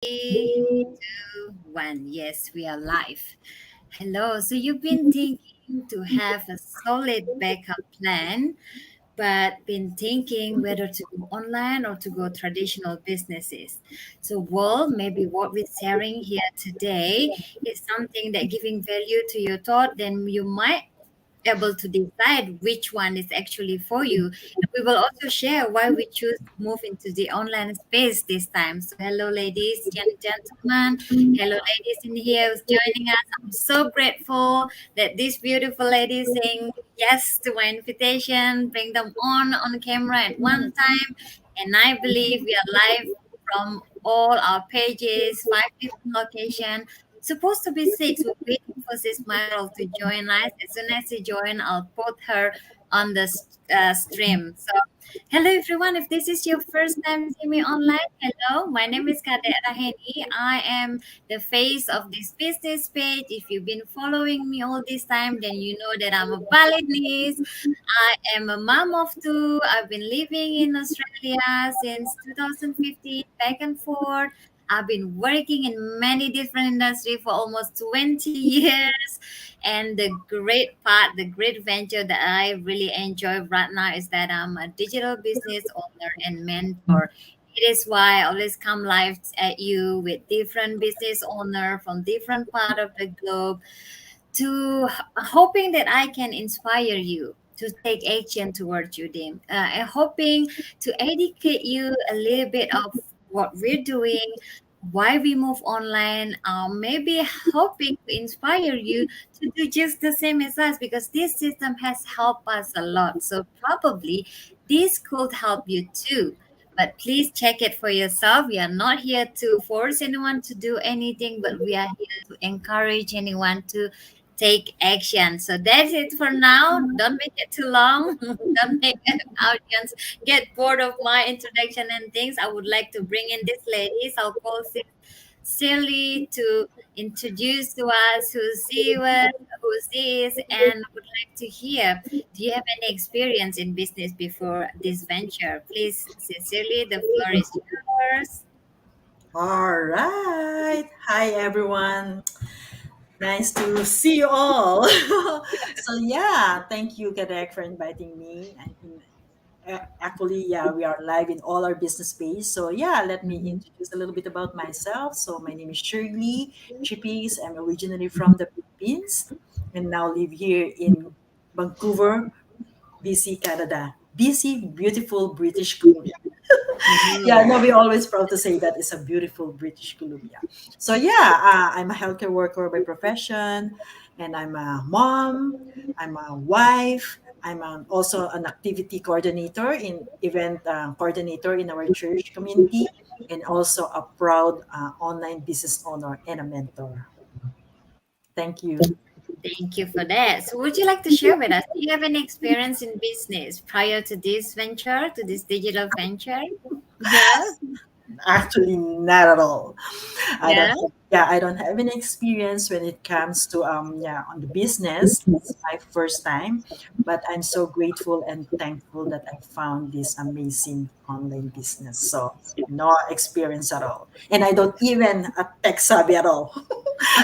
Three, two, one. Yes, we are live. Hello. So you've been thinking to have a solid backup plan, but been thinking whether to go online or to go traditional businesses. So, well, maybe what we're sharing here today is something that giving value to your thought, then you might able to decide which one is actually for you. And we will also share why we choose to move into the online space this time. So, hello, ladies and gentlemen. Hello, ladies in here who's joining us. I'm so grateful that this beautiful lady is saying yes to my invitation, bring them on camera at one time. And I believe we are live from all our pages, 5 different locations. Supposed to be six. We're waiting for Sis Michael to join us. As soon as she join, I'll put her on the stream. So, hello everyone. If this is your first time seeing me online, hello. My name is Kadek Raheni. I am the face of this business page. If you've been following me all this time, then you know that I'm a Balinese. I am a mom of two. I've been living in Australia since 2015, back and forth. I've been working in many different industries for almost 20 years. And the great part, the great venture that I really enjoy right now is that I'm a digital business owner and mentor. It is why I always come live at you with different business owner from different part of the globe to hoping that I can inspire you to take action towards you, Dim. And hoping to educate you a little bit of what we're doing, why we move online, maybe hoping to inspire you to do just the same as us because this system has helped us a lot. So probably this could help you too. But please check it for yourself. We are not here to force anyone to do anything, but we are here to encourage anyone to take action. So that's it for now. Don't make it too long. Don't make an audience get bored of my introduction and things. I would like to bring in these ladies. I'll call Silly to introduce to us who she is, and would like to hear. Do you have any experience in business before this venture? Please, sincerely, the floor is yours. All right. Hi, everyone. Nice to see you all. So, yeah, thank you, Kadek, for inviting me. Actually, yeah, we are live in all our business page. So, yeah, let me Mhm. introduce a little bit about myself. So, my name is Shirley Chippies. I'm originally from the Philippines and now live here in Vancouver, BC, Canada. BC, beautiful British Columbia. Yeah, Mhm. no, we always proud to say that it's a beautiful British Columbia. So yeah, I'm a healthcare worker by profession, and I'm a mom. I'm a wife. Also an activity coordinator in event coordinator in our church community, and also a proud online business owner and a mentor. Thank you. Thank you for that. So, would you like to share with us? Do you have any experience in business prior to this venture, to this digital venture? Yeah. Actually, not at all. I don't Yeah. have, yeah, I don't have any experience when it comes to on the business. It's my first time, but I'm so grateful and thankful that I found this amazing online business. So no experience at all. And I don't even a tech savvy at all.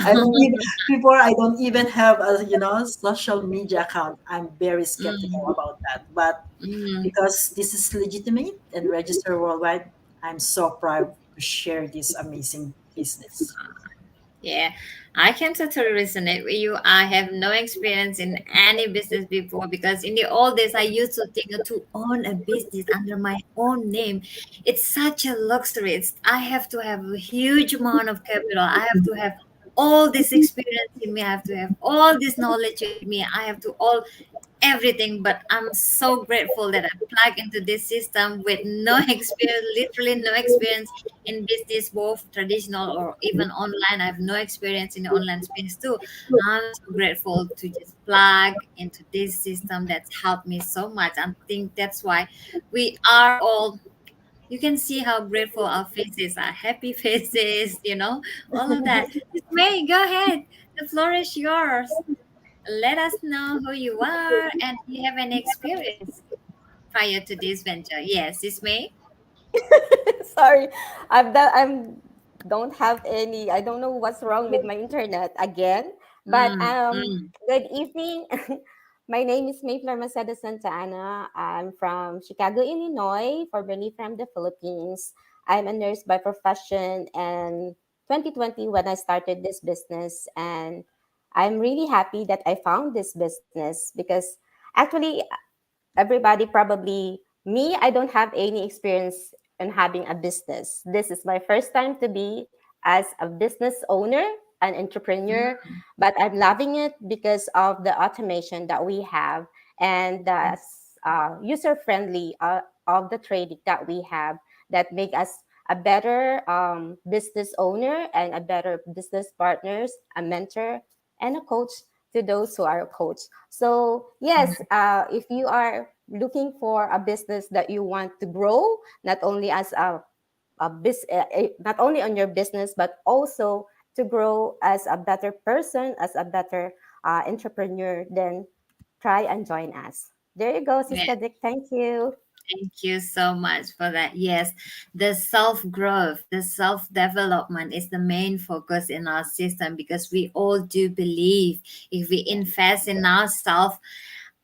I don't even before I don't even have a social media account. I'm very skeptical Mm, about that. But mm. because this is legitimate and registered worldwide, I'm so proud to share this amazing business. Yeah, I can totally resonate with you. I have no experience in any business before because in the old days, I used to think to own a business under my own name. It's such a luxury. I have to have a huge amount of capital. I have to have all this experience in me. I have to have all this knowledge with me. I have to all everything, but I'm so grateful that I plug into this system with no experience, literally no experience in business, both traditional or even online. I have no experience in the online space too. I'm so grateful to just plug into this system that's helped me so much. I think that's why we are all, you can see how grateful our faces are, happy faces, all of that. May, go ahead. The floor is yours. Let us know who you are and do you have any experience prior to this venture. Yes, this May. Sorry, I'm that I'm don't have any. I don't know what's wrong with my internet again. But Mm, mm, good evening. My name is Mayflower Maceda Santa Ana. I'm from Chicago, Illinois, formerly from the Philippines. I'm a nurse by profession, and 2020 when I started this business, and I'm really happy that I found this business because actually everybody probably me, I don't have any experience in having a business. This is my first time to be as a business owner, an entrepreneur, mm. but I'm loving it because of the automation that we have and the user friendly of the trading that we have that make us a better business owner and a better business partners, a mentor and a coach to those who are a coach. So yes, if you are looking for a business that you want to grow, not only as not only on your business, but also to grow as a better person, as a better entrepreneur, then try and join us. There you go, Yeah. Sister Dick. Thank you. Thank you so much for that. Yes, the self growth, the self development is the main focus in our system because we all do believe if we Yeah, invest in ourselves,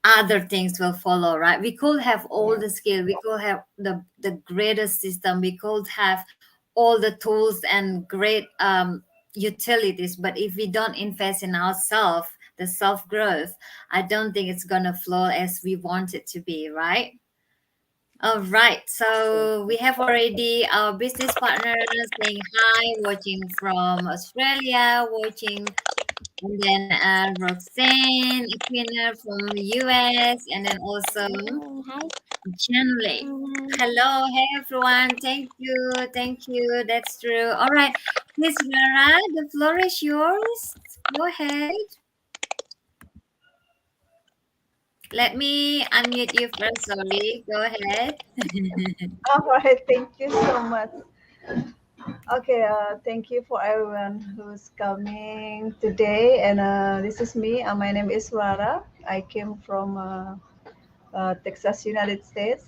other things will follow, right? We could have all yeah, the skill, we could have the greatest system, we could have all the tools and great utilities, but if we don't invest in ourselves, the self growth, I don't think it's gonna flow as we want it to be, right? All right. So we absolutely. have already our business partner saying hi, watching from Australia, watching, and then Roxanne, Aquina from US, and then also Hi, Janley. Hello, hey everyone. Thank you. That's true. All right, Miss Vera, the floor is yours. Go ahead. Let me unmute you first. Sorry. Go ahead. All right, thank you so much. Okay, thank you for everyone who's coming today. And this is me. My name is Rara. I came from Texas, United States,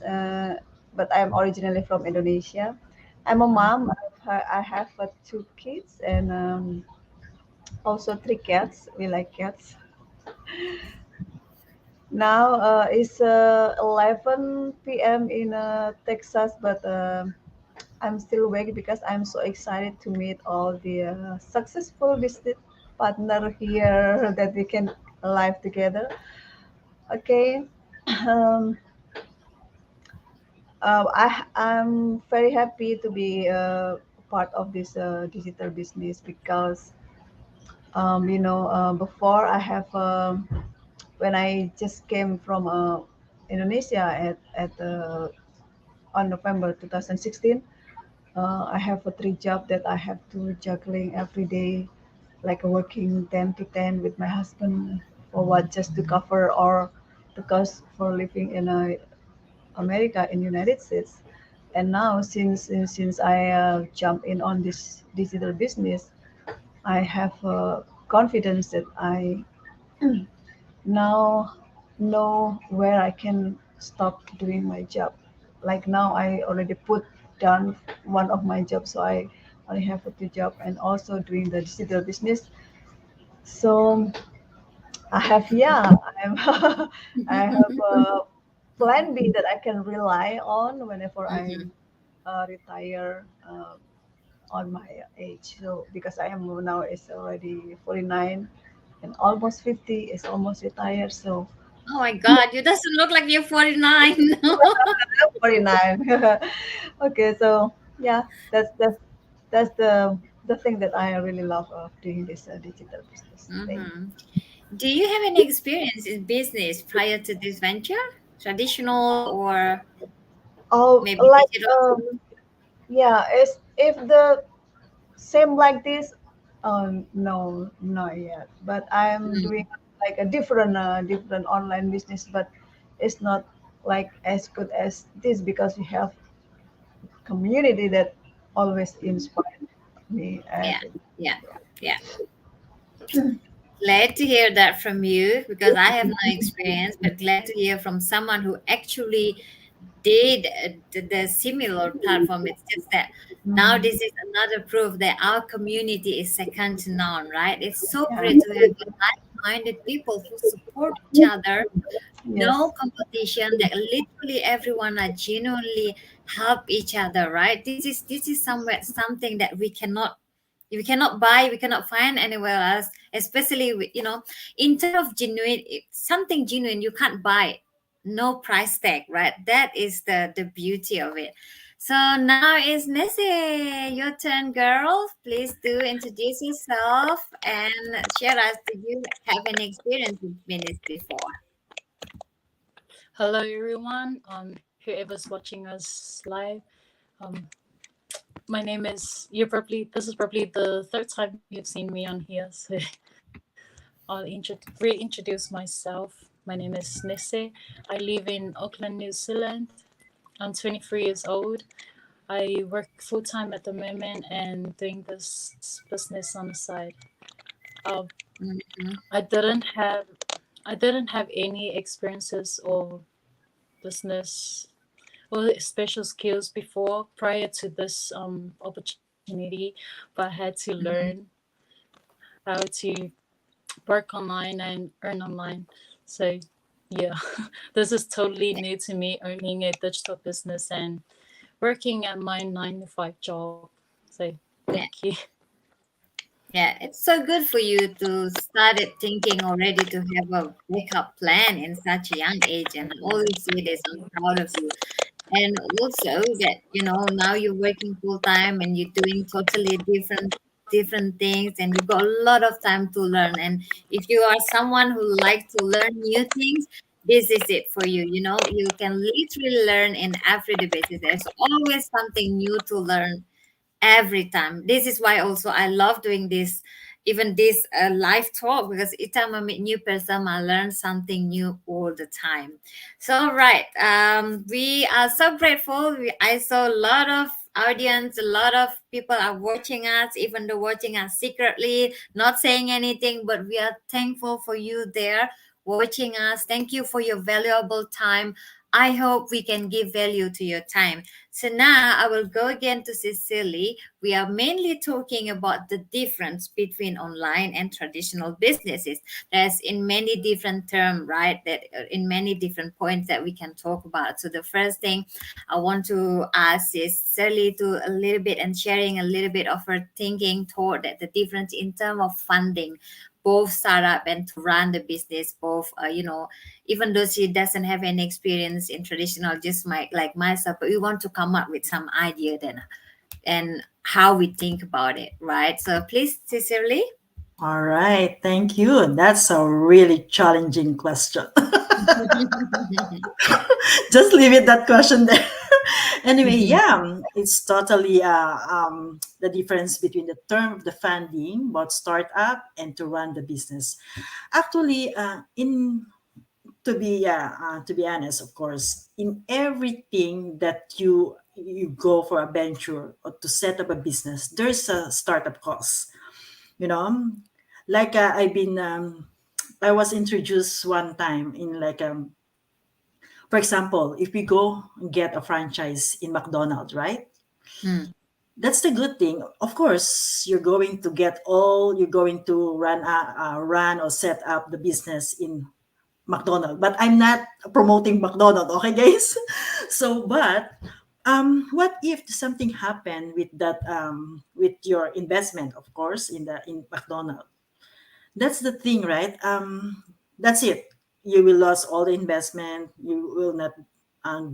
but I'm originally from Indonesia. I'm a mom. I have two kids and also three cats. We like cats. Now it's 11 p.m. in Texas, but I'm still awake because I'm so excited to meet all the successful business partner here that we can live together. Okay. Um, I'm very happy to be part of this digital business because before I have when I just came from Indonesia at on November 2016. I have a three job that I have to juggling every day, like working 10 to 10 with my husband for what just to cover or the cost for living in America in United States. And now since I jump in on this digital business, I have confidence that I now know where I can stop doing my job. Like now, I already put down one of my jobs, so I only have a two job, and also doing the digital business. So I have, yeah, I'm I have a plan B that I can rely on whenever Mhm. I'm retire on my age. So because I am now is already 49 and almost 50 is almost retired. So Oh my God, you doesn't look like you're 49. 49. Okay, so yeah, that's the thing that I really love of doing this digital business thing. Hmm. Do you have any experience in business prior to this venture? Traditional or Oh, maybe like digital? yeah, is if the same like this, no, not yet. But I'm Mm, doing like a different online business, but it's not like as good as this because we have community that always inspire me yeah, every. yeah, yeah. Glad to hear that from you because I have no experience, but glad to hear from someone who actually did the similar platform. It's just that now Mm. this is another proof that our community is second to none, right? It's so Yeah. great to have like-minded people who support each other, no Yes. competition, that literally everyone are genuinely help each other, right? This is somewhere something that we cannot buy, we cannot find anywhere else, especially in terms of genuine, something genuine you can't buy, no price tag, right? That is the beauty of it. So now is Nessie, your turn, girl. Please do introduce yourself and share us, did you have any experience with minutes before? Hello, everyone. Whoever's watching us live. Um, my name is. This is probably the third time you've seen me on here. So reintroduce myself. My name is Nisse. I live in Auckland, New Zealand. I'm 23 years old. I work full time at the moment and doing this business on the side. Uh, Mhm. I didn't have I didn't have any experiences or business well special skills before prior to this opportunity, but I had to learn Mhm. how to work online and earn online. So yeah, this is totally new to me, owning a digital business and working at my 9 to 5 job. So thank Yeah. you. Yeah, it's so good for you to started thinking already to have a backup plan in such a young age. And I always say this, I'm proud of you. And also that, now you're working full time and you're doing totally different things, and you got a lot of time to learn. And if you are someone who likes to learn new things, this is it for you. You can literally learn in everyday basis. There's always something new to learn every time. This is why also I love doing this, even this live talk, because each time I meet new person, I learn something new all the time. So right, we are so grateful. I saw a lot of audience, a lot of people are watching us, even though watching us secretly, not saying anything, but we are thankful for you there watching us. Thank you for your valuable time. I hope we can give value to your time. So now I will go again to Cecily. We are mainly talking about the difference between online and traditional businesses. There's in many different terms, right? That in many different points that we can talk about. So the first thing I want to ask is Cecily to a little bit and sharing a little bit of her thinking thought that the difference in terms of funding, both startup and to run the business, both even though she doesn't have any experience in traditional, just like myself, but we want to come up with some idea then and how we think about it, right? So please, Cecily. All right, thank you. That's a really challenging question. Just leave it that question there. Anyway, yeah, it's totally the difference between the term of the funding, about startup, and to run the business. Actually, in to be honest, of course, in everything that you go for a venture or to set up a business, there's a startup cost. You know, like I was introduced one time in like for example, if we go get a franchise in McDonald's, right? Mm, That's the good thing. Of course, you're going to run or set up the business in McDonald's. But I'm not promoting McDonald's, okay, guys? So, but what if something happened with that with your investment, of course, in McDonald's? That's the thing, right? That's it. You will lose all the investment. You will not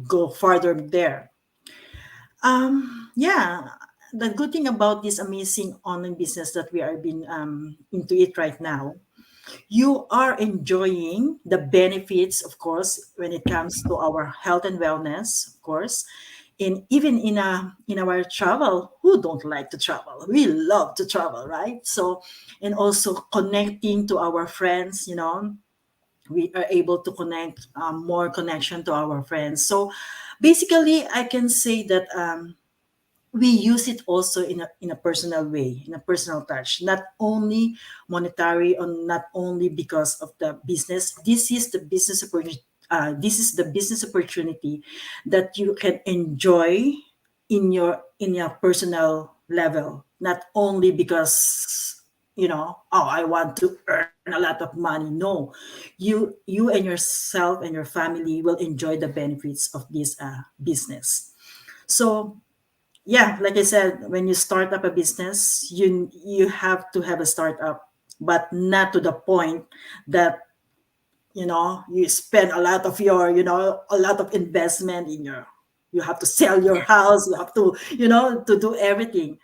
go further there. Yeah, the good thing about this amazing online business that we are being into it right now, you are enjoying the benefits, of course, when it comes to our health and wellness, of course, and even in our travel. Who don't like to travel? We love to travel, right? So, and also connecting to our friends, we are able to connect more connection to our friends. So basically I can say that we use it also in a personal way, in a personal touch, not only monetary or not only because of the business. This is the business this is the business opportunity that you can enjoy in your personal level, not only because oh, I want to earn a lot of money. No, you and yourself and your family will enjoy the benefits of this business. So yeah, like I said, when you start up a business, you have to have a startup, but not to the point that you spend a lot of your a lot of investment in your, you have to sell your house, you have to to do everything.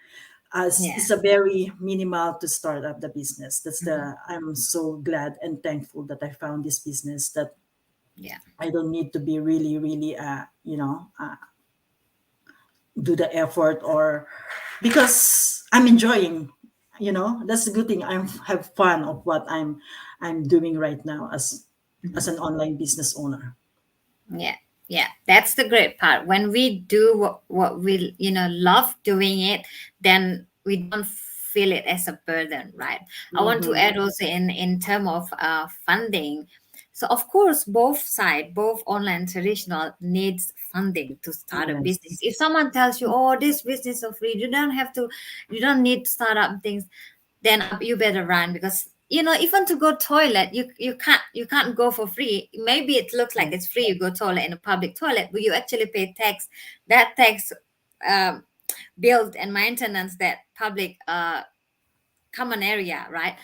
Yeah. It's a very minimal to start up the business. That's Mhm. the I'm so glad and thankful that I found this business, that Yeah. I don't need to be really really do the effort, or because I'm enjoying, that's the good thing. I have fun of what I'm doing right now as Mhm. an online business owner. Yeah, yeah, that's the great part. When we do what we love doing it, then we don't feel it as a burden, right? I want to Mm-hmm. add also in term of funding. So of course, both side, both online and traditional needs funding to start a business. Yes. If someone tells you, "Oh, this business is free," you don't have to, you don't need to start up things, then you better run, because even to go toilet, you can't go for free. Maybe it looks like it's Yes. free, you go toilet in a public toilet, but you actually pay tax. That tax, um, build and maintenance that public common area, right?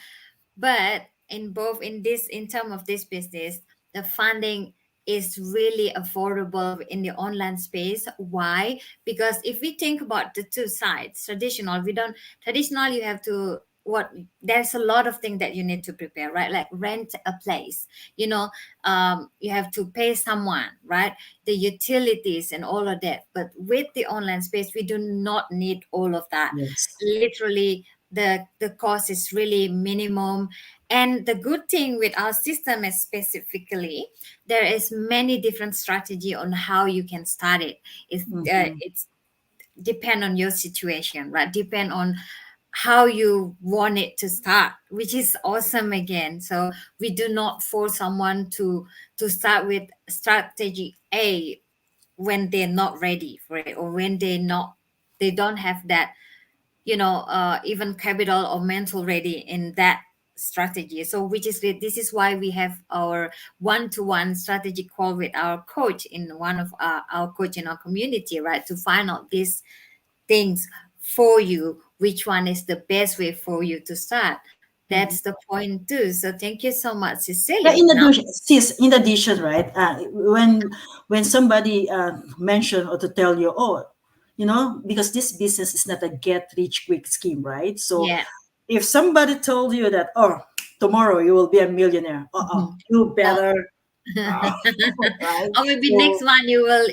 But in both, in term of this business, the funding is really affordable in the online space. Why? Because if we think about the two sides, traditional, we don't traditional, you have to, what, there's a lot of things that you need to prepare, right? Like rent a place, you know you have to pay someone, right? The utilities and all of that. But with the online space, we do not need all of that. Yes. Literally, the cost is really minimum. And the good thing with our system is, specifically, there is many different strategy on how you can start it. Mm-hmm. It's depend on your situation, right? Depend on how you want it to start, which is awesome again. So we do not force someone to start with strategy A when they're not ready for it, or when they don't have that, even capital or mental ready in that strategy. So which is this is why we have our one-to-one strategy call with our coach, in one of our coach in our community, right? To find out these things for you, which one is the best way for you to start. Mm-hmm. That's the point too. So thank you so much, Yeah, Cecily. in Now, addition, sis, in addition, right? When somebody mention or to tell you, oh, because this business is not a get rich quick scheme, right? So yeah. if somebody told you that, oh, tomorrow you will be a millionaire, Mhm. you Oh. better, uh, right? Or maybe next So one you will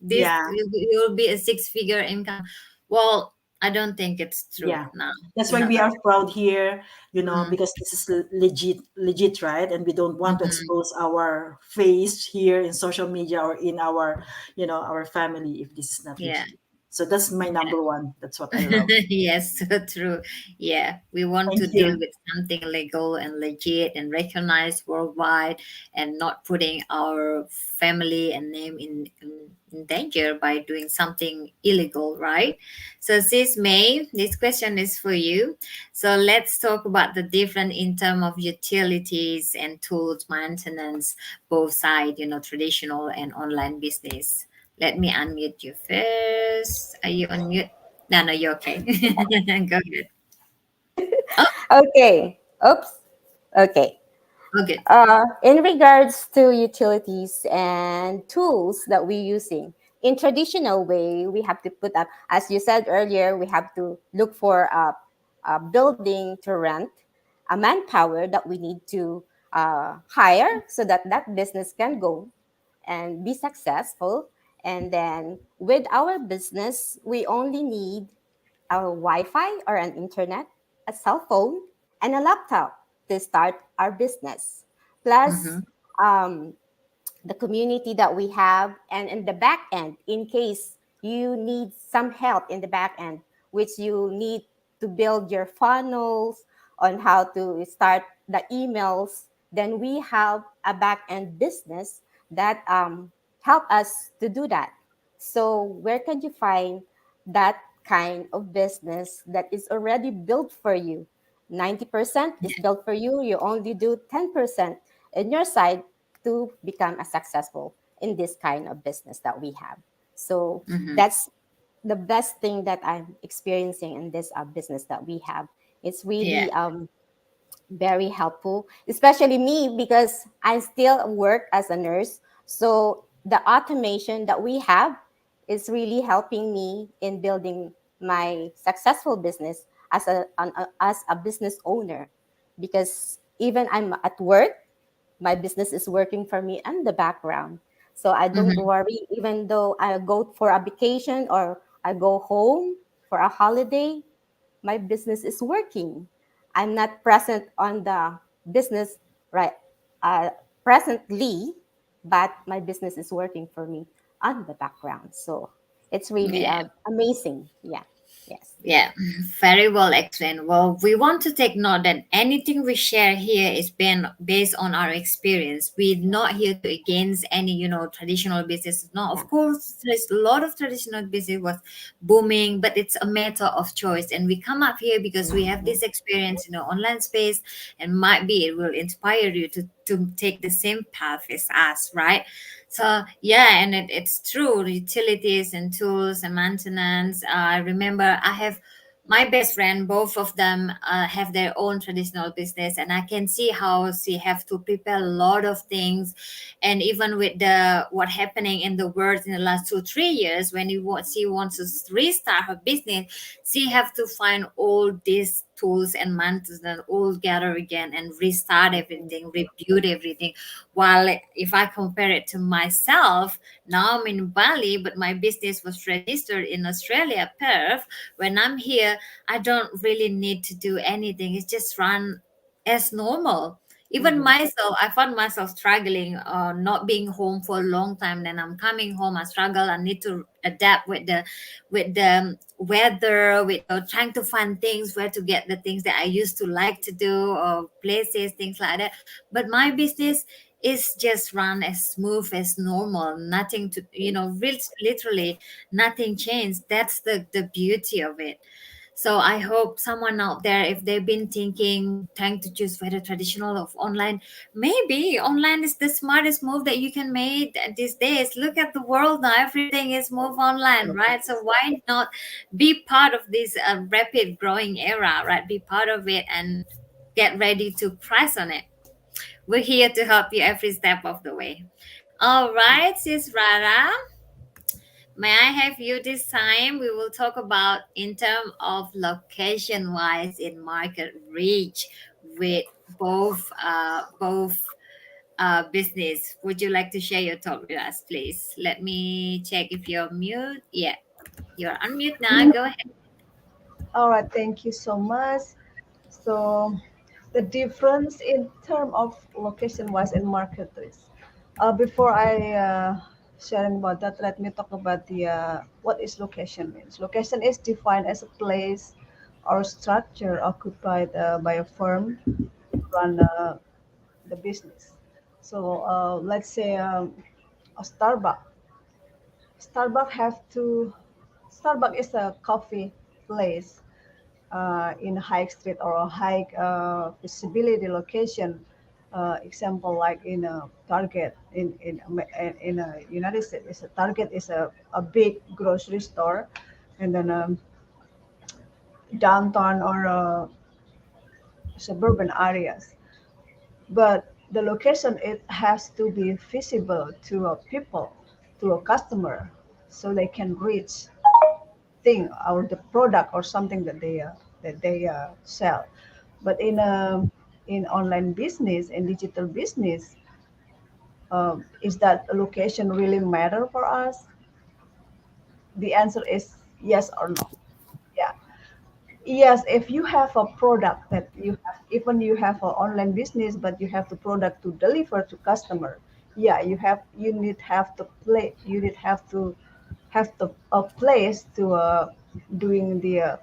this yeah, you will be a six-figure income. Well, I don't think it's true. yeah. No, That's why no. we are proud here, Mm-hmm. because this is legit, right? And we don't want to Mm-hmm. expose our face here in social media or in our, our family if this is not Yeah. legit. So that's my number one. That's what I love. Yes, so true. Yeah, we want Thank to deal you. with something legal and legit and recognized worldwide, and not putting our family and name in danger by doing something illegal, right? So, Sis May, this question is for you. So, let's talk about the different in terms of utilities and tools, maintenance, both side, traditional and online business. Let me unmute you first. Are you on mute? No, no, you're okay. Go ahead. Oh, Okay. Oops. Okay. oh, good. In regards to utilities and tools that we're using, in traditional way, we have to put up, as you said earlier, we have to look for a building to rent, a manpower that we need to hire so that that business can go and be successful. And then with our business, we only need a Wi-Fi or an internet, a cell phone, and a laptop to start our business. Plus, Mm-hmm. um, the community that we have, and in the back end, in case you need some help in the back end, which you need to build your funnels on how to start the emails, then we have a back end business that help us to do that. So where can you find that kind of business that is already built for you? 90% is built for you. You only do 10% in your side to become a successful in this kind of business that we have. So Mm-hmm. that's the best thing that I'm experiencing in this business that we have. It's Yeah. really very helpful, especially me because I still work as a nurse. So the automation that we have is really helping me in building my successful business as a business owner. Because even I'm at work, my business is working for me in the background. So I don't Mm-hmm. worry, even though I go for a vacation or I go home for a holiday, my business is working. I'm not present on the business right uh, presently, but my business is working for me on the background. So it's really Yeah. amazing. Yeah. Yes. Yeah, very well explained. Well, we want to take note that anything we share here is been based on our experience. We're not here to against any, traditional business. No, Yeah. of course, there's a lot of traditional business was booming, but it's a matter of choice. And we come up here because we have this experience, online space, and might be it will inspire you to take the same path as us, right? So yeah, and it's true. Utilities and tools and maintenance. I remember I have my best friend. Both of them have their own traditional business, and I can see how she have to prepare a lot of things. And even with the what happening in the world in the last 2 3 years, when she wants to restart her business, she have to find all these tools and maintenance all gather again and restart everything, rebuild everything. While if I compare it to myself, now I'm in Bali, but my business was registered in Australia, Perth. When I'm here, I don't really need to do anything. It's just run as normal. Even Mm-hmm. myself, I found myself struggling, not being home for a long time. Then I'm coming home, I struggle. I need to adapt with the weather, with trying to find things where to get the things that I used to like to do, or places, things like that. But my business is just run as smooth as normal. Nothing to, literally nothing changed. That's the beauty of it. So I hope someone out there, if they've been thinking, trying to choose whether traditional or online, maybe online is the smartest move that you can make these days. Look at the world now; everything is move online, right? So why not be part of this rapid growing era, right? Be part of it and get ready to price on it. We're here to help you every step of the way. All right, Sis Rara, may I have you this time? We will talk about in terms of location wise in market reach with both business. Would you like to share your thought with us, please? Let me check if you're mute. Yeah, you're unmute now. Go ahead. All right, thank you so much. So the difference in term of location wise and market is, before I sharing about that, let me talk about the what is location means. Location is defined as a place or structure occupied by a firm to run the business. So let's say a Starbucks have to. Starbucks is a coffee place in a high street or a high visibility location. Example like in a Target in a United States, is a Target is a big grocery store, and then downtown or suburban areas. But the location it has to be visible to a people, to a customer, so they can reach thing or the product or something that they sell. But in online business and digital business, is that location really matter for us? The answer is yes or no. Yeah. Yes, if you have a product that you have, even you have an online business, but you have the product to deliver to customer. Yeah, you need have to play. You need have the a place to doing the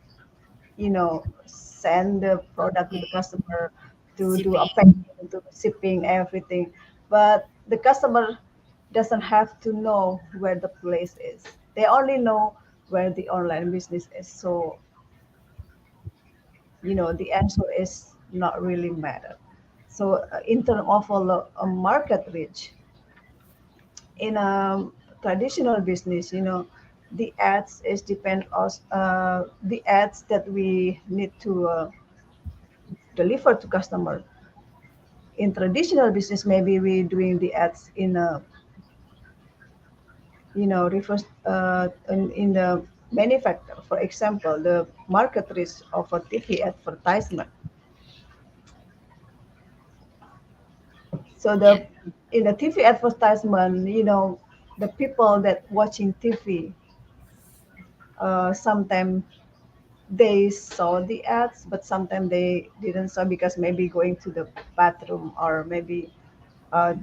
send the product to Yeah, the customer, to do a shipping. packing, to shipping everything. But the customer doesn't have to know where the place is. They only know where the online business is. So, the answer is not really matter. So, in terms of a market reach, in a traditional business, the ads is depend on the ads that we need to deliver to customer. In traditional business, maybe we doing the ads in a reverse in the manufacturer. For example, the market risk of a TV advertisement. So Yeah. the in the TV advertisement, the people that watching TV, sometimes they saw the ads, but sometimes they didn't saw because maybe going to the bathroom, or maybe uh,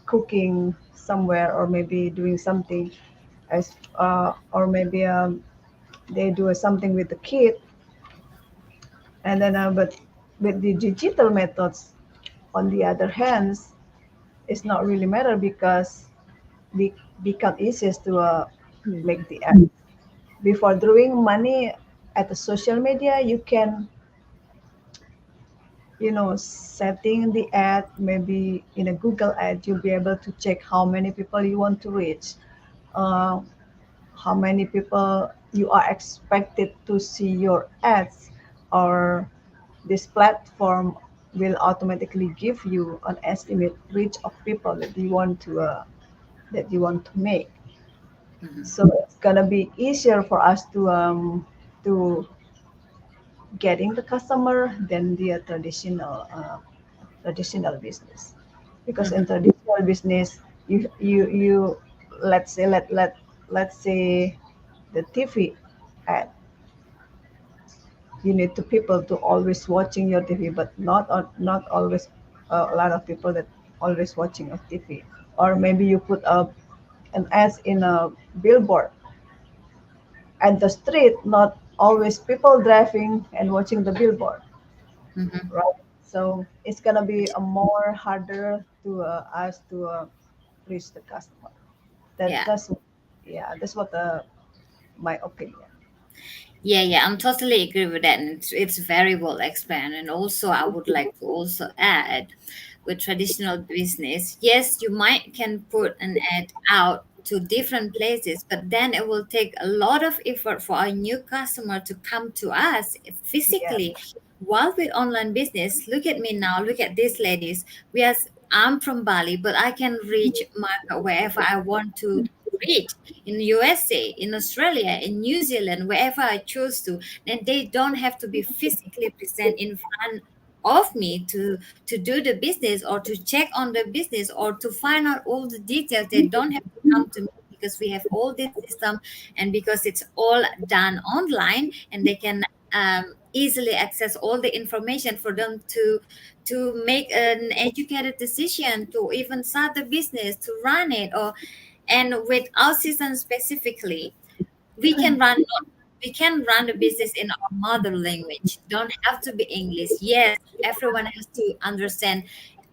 cooking somewhere, or maybe doing something as or maybe they do something with the kid. And then, but with the digital methods, on the other hands, it's not really matter because we become easiest to make the app. Before throwing money at the social media, you can, setting the ad, maybe in a Google ad, you'll be able to check how many people you want to reach, uh, how many people you are expected to see your ads, or this platform will automatically give you an estimate reach of people that you want to make. Mhm. So it's gonna be easier for us to getting the customer than the traditional business, because in Mhm. traditional business, you let's say the TV ad, you need to people to always watching your TV, but not always a lot of people that always watching a TV. Or maybe you put an ad in a billboard at the street, not always people driving and watching the billboard, Mhm. right? So it's gonna be a more harder to us to reach the customer. Yeah. That's what my opinion. Yeah, yeah, I'm totally agree with that. And it's very well explained. And also, I would like to also add with traditional business, yes, you might can put an ad out to different places, but then it will take a lot of effort for a new customer to come to us Yeah, physically. While with online business, look at me now, look at these ladies. We are, I'm from Bali, but I can reach market wherever I want to reach in USA, in Australia, in New Zealand, wherever I choose to, then they don't have to be physically present in front of me to do the business or to check on the business or to find out all the details. They don't have to come to me because we have all this system, and because it's all done online, and they can easily access all the information for them to make an educated decision to even start the business, to run it. Or and with our system specifically, we can run we can run the business in our mother language. Don't have to be English. Yes, everyone has to understand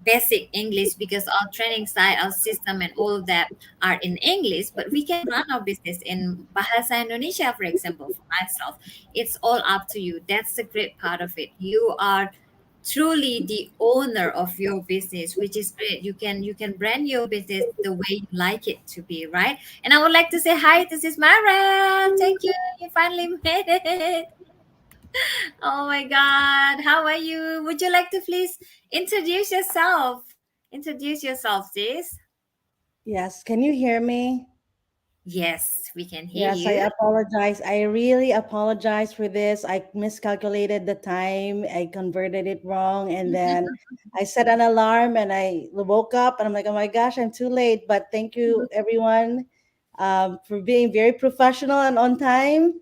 basic English because our training side, our system, and all of that are in English. But we can run our business in Bahasa Indonesia, for example. For myself, it's all up to you. That's the great part of it. You are truly the owner of your business, which is great. You can brand your business the way you like it to be, right? And I would like to say hi, this is Mara. Thank you, you finally made it. Oh my god, how are you? Would you like to please introduce yourself? Introduce yourself, sis. Yes, can you hear me? Yes, we can hear Yes, I you. apologize. I really apologize for this. I miscalculated the time. I converted it wrong. And then I set an alarm and I woke up and I'm like, oh my gosh, I'm too late. But thank you, everyone, for being very professional and on time.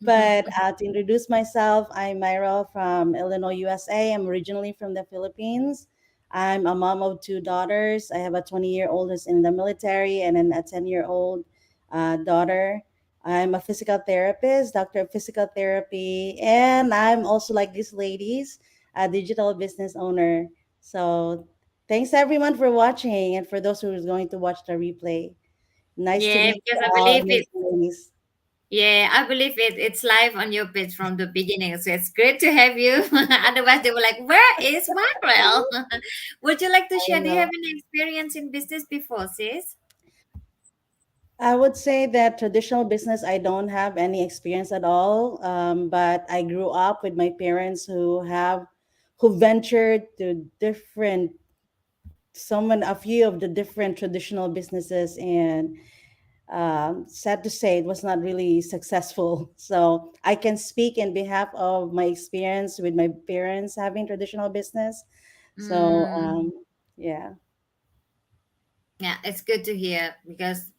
But to introduce myself, I'm Myra from Illinois, USA. I'm originally from the Philippines. I'm a mom of two daughters. I have a 20-year-old who's in the military and then a 10-year-old daughter. I'm a physical therapist, doctor of physical therapy, and I'm also like these ladies, a digital business owner. So thanks everyone for watching and for those who is going to watch the replay. Nice to Yeah, meet because you I all, believe Miss it. Ladies. Yeah, I believe it's live on your page from the beginning. So it's great to have you. Otherwise, they were like, "Where is Marvel?" Would you like to I share? Do you have know. any experience in business before, sis? I would say that traditional business, I don't have any experience at all. But I grew up with my parents who ventured to different, a few of the different traditional businesses, and sad to say, it was not really successful. So I can speak in behalf of my experience with my parents having traditional business. So Mm, yeah. yeah, it's good to hear because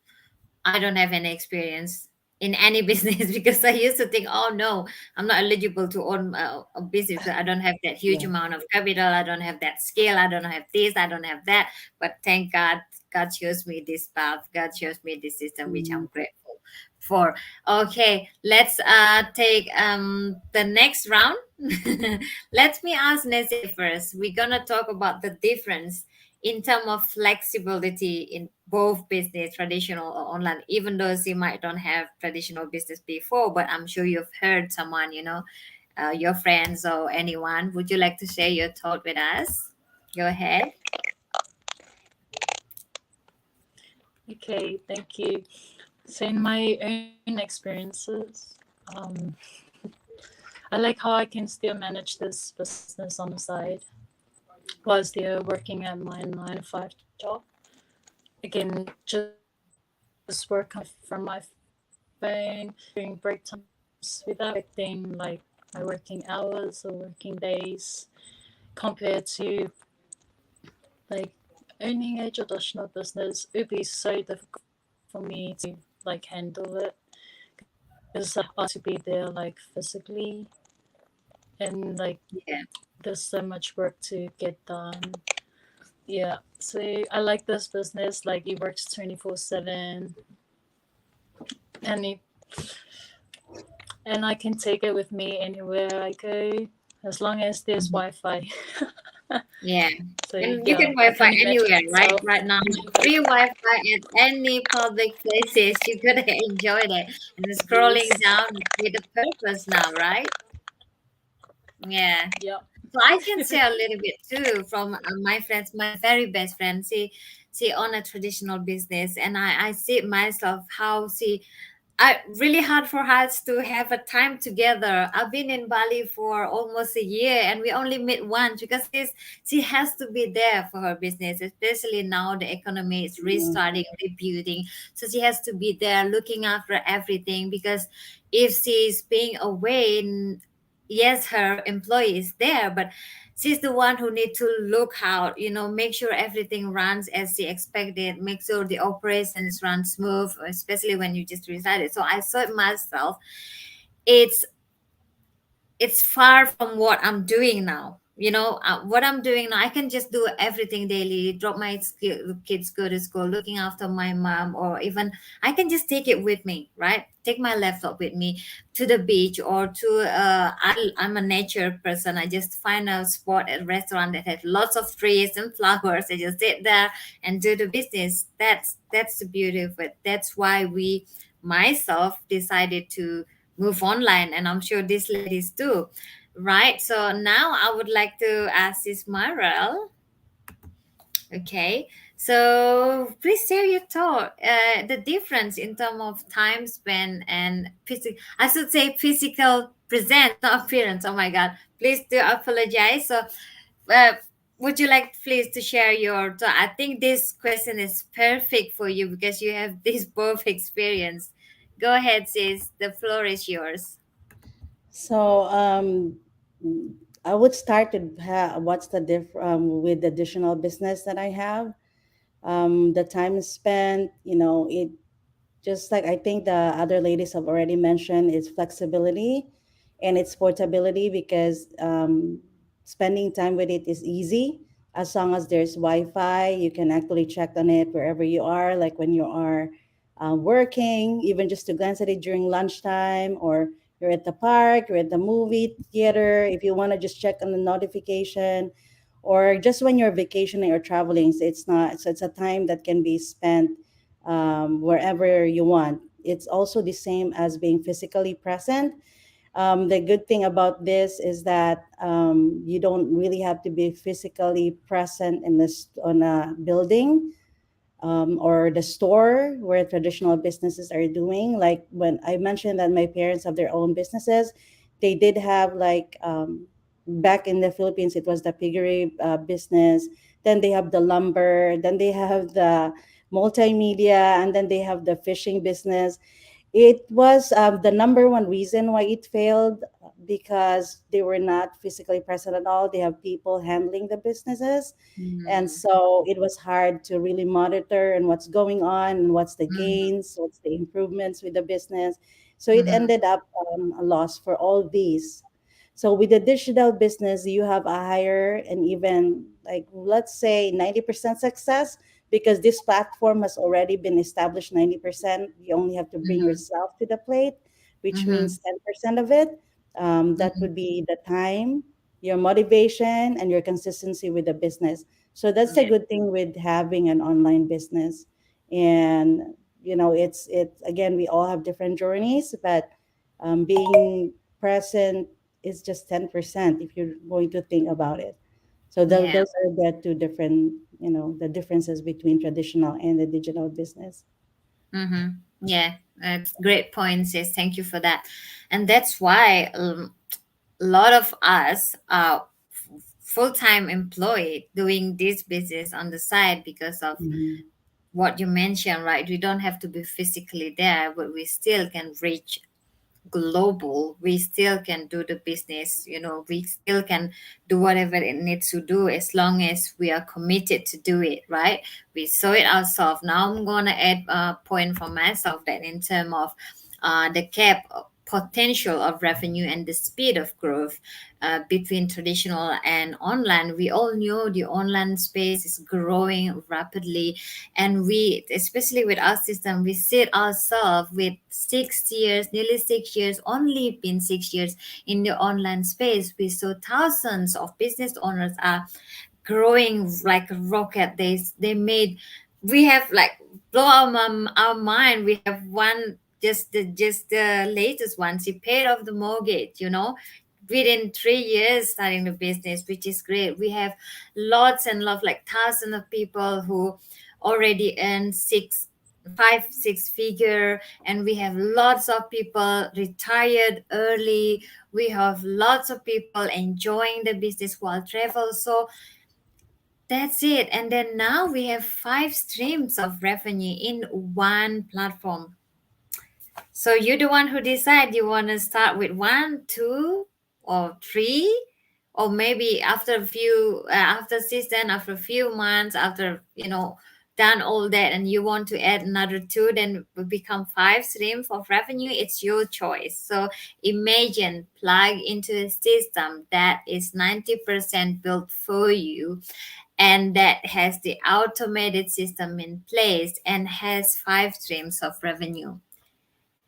I don't have any experience in any business because I used to think, oh no, I'm not eligible to own a business. I don't have that huge Yeah. amount of capital. I don't have that skill. I don't have this. I don't have that. But thank God, God shows me this path. God shows me this system, which Mhm. I'm grateful for. Okay, let's take the next round. Let me ask Nazir first. We're gonna talk about the difference in terms of flexibility in both business, traditional or online, even though you might don't have traditional business before, but I'm sure you've heard someone, your friends or anyone. Would you like to share your thought with us? Go ahead. Okay, thank you. So, in my own experiences, I like how I can still manage this business on the side while still working at my 9 to 5 job. Again, just work from my phone during break times without affecting like my working hours or working days compared to like owning a traditional business. It would be so difficult for me to like handle it because I have to be there like physically and like Yeah. there's so much work to get done. Yeah, so I like this business. Like it works 24/7, and I can take it with me anywhere I go as long as there's Mhm. Wi-Fi. Yeah. So And you yeah, can I Wi-Fi can imagine anywhere, right? myself. Right now, free Wi-Fi at any public places. You could enjoy that. And scrolling Yes. down with a purpose now, right? Yeah. Yep. So I can say a little bit too from my friends, my very best friend. She own a traditional business, and I see myself how I really hard for us to have a time together. I've been in Bali for almost a year, and we only meet once because she has to be there for her business, especially now the economy is restarting, rebuilding. So she has to be there looking after everything because if she's being away, yes, her employee is there, but she's the one who need to look out, make sure everything runs as she expected, make sure the operations run smooth, especially when you just resided. So I saw it myself. it's it's far from what I'm doing now. What I'm doing now, I can just do everything daily, drop my kids go to school, looking after my mom, or even I can just take it with me, right? Take my laptop with me to the beach or to I'm a nature person. I just find a spot at a restaurant that has lots of trees and flowers. I just sit there and do the business. That's the beauty of it. That's why we myself decided to move online, and I'm sure these ladies too, right? So now I would like to ask this Marel. Okay, so please share your thought, the difference in terms of time spent and physical, I should say physical presence, not appearance. Oh my god, please do apologize. So uh, would you like please to share your thought? I think this question is perfect for you because you have this both experience. Go ahead, sis, the floor is yours. So I would start with what's the with the additional business that I have. The time spent, it just like I think the other ladies have already mentioned, is flexibility and its portability, because spending time with it is easy as long as there's Wi-Fi. You can actually check on it wherever you are, like when you are working, even just to glance at it during lunchtime, or you're at the park, you're at the movie theater. If you want to just check on the notification, or just when you're vacationing or traveling, so it's not. So it's a time that can be spent wherever you want. It's also the same as being physically present. The good thing about this is that you don't really have to be physically present in this on a building, or the store where traditional businesses are doing. Like when I mentioned that my parents have their own businesses, they did have like, back in the Philippines, it was the piggery business. Then they have the lumber. Then they have the multimedia, and then they have the fishing business. It was the number one reason why it failed, because they were not physically present at all. They have people handling the businesses. And Mm, so it was hard to really monitor and what's going on and what's the mhm, gains, what's the improvements with the business. So it mhm, ended up a loss for all these. So with the digital business, you have a higher and even like, let's say, 90% success, because this platform has already been established 90%. You only have to bring mhm, yourself to the plate, which mhm, means 10% of it. That mhm. would be the time, your motivation, and your consistency with the business. So that's the Yeah. good thing with having an online business. And it's again, we all have different journeys, but being present is just 10% if you're going to think about it. So Yeah. those are the two different, the differences between traditional and the digital business. Mm-hmm. Yeah. That's great points. Yes. Thank you for that. And that's why a lot of us are full time employed doing this business on the side because of Mhm. what you mentioned, right? We don't have to be physically there, but we still can reach global. We still can do the business, we still can do whatever it needs to do as long as we are committed to do it, right? We saw it ourselves. Now I'm gonna add a point for myself that in terms of the cap potential of revenue and the speed of growth between traditional and online, we all know the online space is growing rapidly. And we, especially with our system, we sit ourselves with 6 years, nearly 6 years, only been 6 years in the online space. We saw thousands of business owners are growing like a rocket. They made, we have like blow our mind. We have one, just the latest one. She paid off the mortgage, within 3 years starting the business, which is great. We have lots and lots, like thousands of people who already earn 6 figure, and we have lots of people retired early. We have lots of people enjoying the business while travel. So that's it. And then now we have 5 streams of revenue in one platform. So you're the one who decide you want to start with one, two, or three, or maybe after a few, after season, after a few months, after done all that, and you want to add another two, then it will become 5 streams of revenue. It's your choice. So imagine plug into a system that is 90% built for you, and that has the automated system in place and has 5 streams of revenue.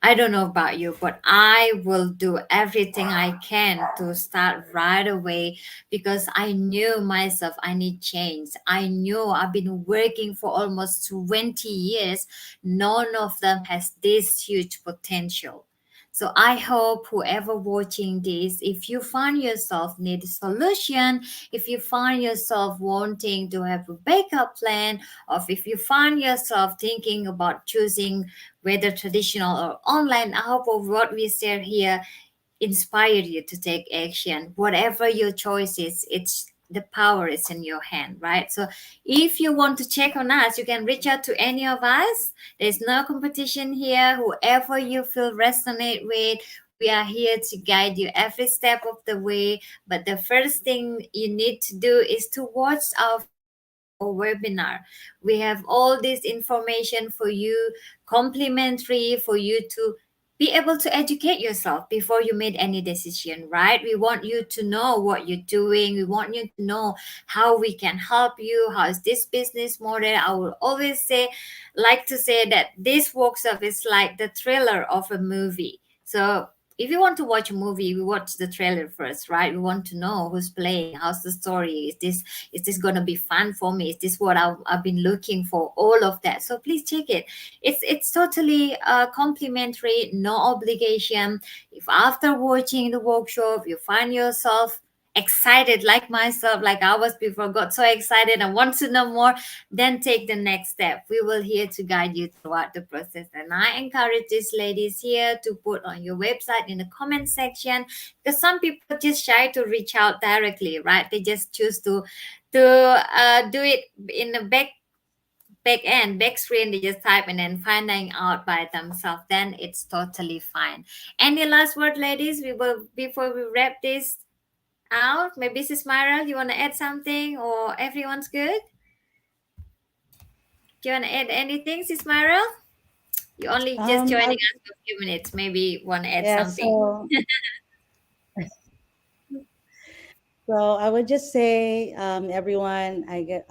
I don't know about you, but I will do everything I can to start right away, because I knew myself I need change. I knew I've been working for almost 20 years. None of them has this huge potential. So I hope whoever watching this, if you find yourself need a solution, if you find yourself wanting to have a backup plan, or if you find yourself thinking about choosing whether traditional or online, I hope of what we share here inspire you to take action. Whatever your choice is, it's the power is in your hand, right? So if you want to check on us, you can reach out to any of us. There's no competition here. Whoever you feel resonate with, we are here to guide you every step of the way. But the first thing you need to do is to watch our free demo webinar. We have all this information for you, complimentary, for you to be able to educate yourself before you made any decision, right? We want you to know what you're doing. We want you to know how we can help you. How is this business model? I will always say, like to say that this workshop is like the trailer of a movie. So if you want to watch a movie, we watch the trailer first, right? We want to know who's playing, how's the story, is this gonna be fun for me, is this what I've been looking for, all of that. So please check it. It's totally complimentary, no obligation. If after watching the workshop you find yourself excited like myself, like I was before, got so excited and want to know more, then take the next step. We will here to guide you throughout the process. And I encourage these ladies here to put on your website in the comment section, because some people just shy to reach out directly, right? They just choose to do it in the back screen. They just type and then finding out by themselves. Then it's totally fine. Any last word, ladies? We will before we wrap this out. Maybe Sis Myra, you want to add something, or everyone's good? Do you want to add anything, Sis Myra? You only just joining I, us for a few minutes. Maybe want to add yeah, something. so I would just say, everyone, I get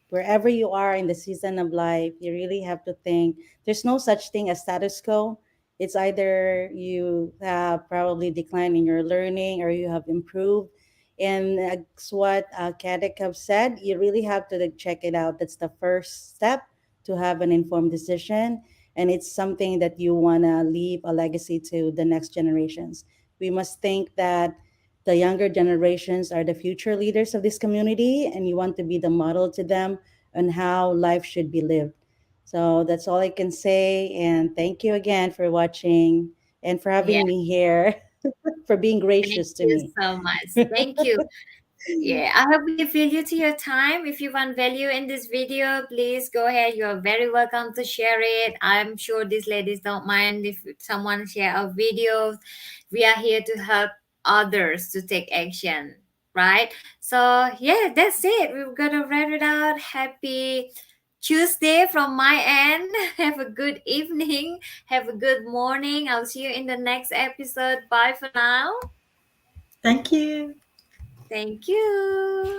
wherever you are in the season of life, you really have to think. There's no such thing as status quo. It's either you have probably declined in your learning or you have improved. And that's what Kadek have said. You really have to like, check it out. That's the first step to have an informed decision. And it's something that you want to leave a legacy to the next generations. We must think that the younger generations are the future leaders of this community, and you want to be the model to them on how life should be lived. So that's all I can say. And thank you again for watching and for Yeah, having me here, for being thank gracious to you me. so much. Thank you. Yeah, I hope we feel you to your time. If you want value in this video, please go ahead. You are very welcome to share it. I'm sure these ladies don't mind if someone share our videos. We are here to help others to take action, right? So yeah, that's it. We're gonna wrap it out. Happy Tuesday from my end. Have a good evening. Have a good morning. I'll see you in the next episode. Bye for now. Thank you. Thank you.